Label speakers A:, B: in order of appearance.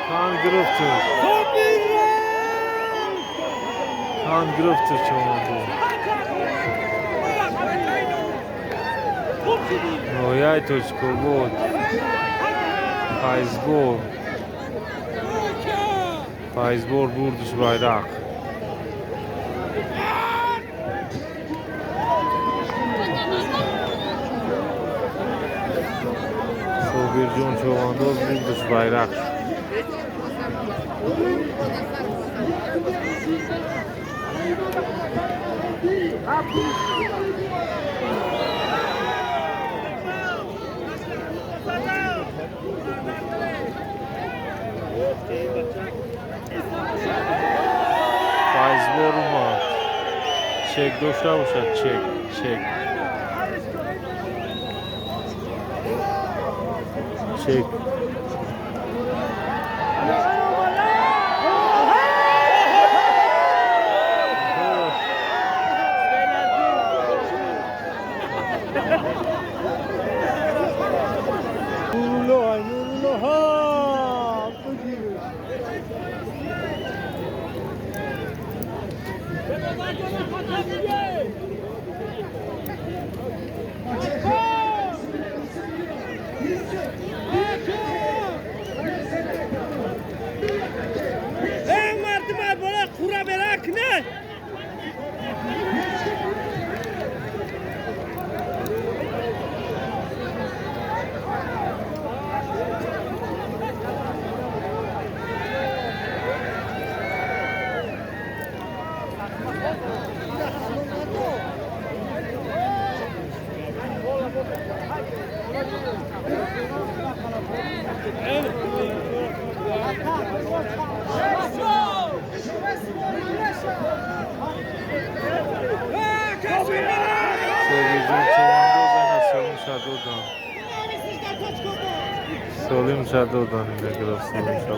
A: Han Gröfter. Han Gröfter çoğundu. No Jajtočko, vod. Fajzbor. Fajzbor Burduş bayrak. Sobirjon Çoğandoz Burduş bayrak. Fajzbor mu? Çek doşlar uşak çek. Çek. Çek.
B: Nurullah ha.
C: Ey martıma bana kura merak ne?
A: Sobirjon Çoğandoz ana Solim Şadodan. Solim Şadodan ile Gröfter.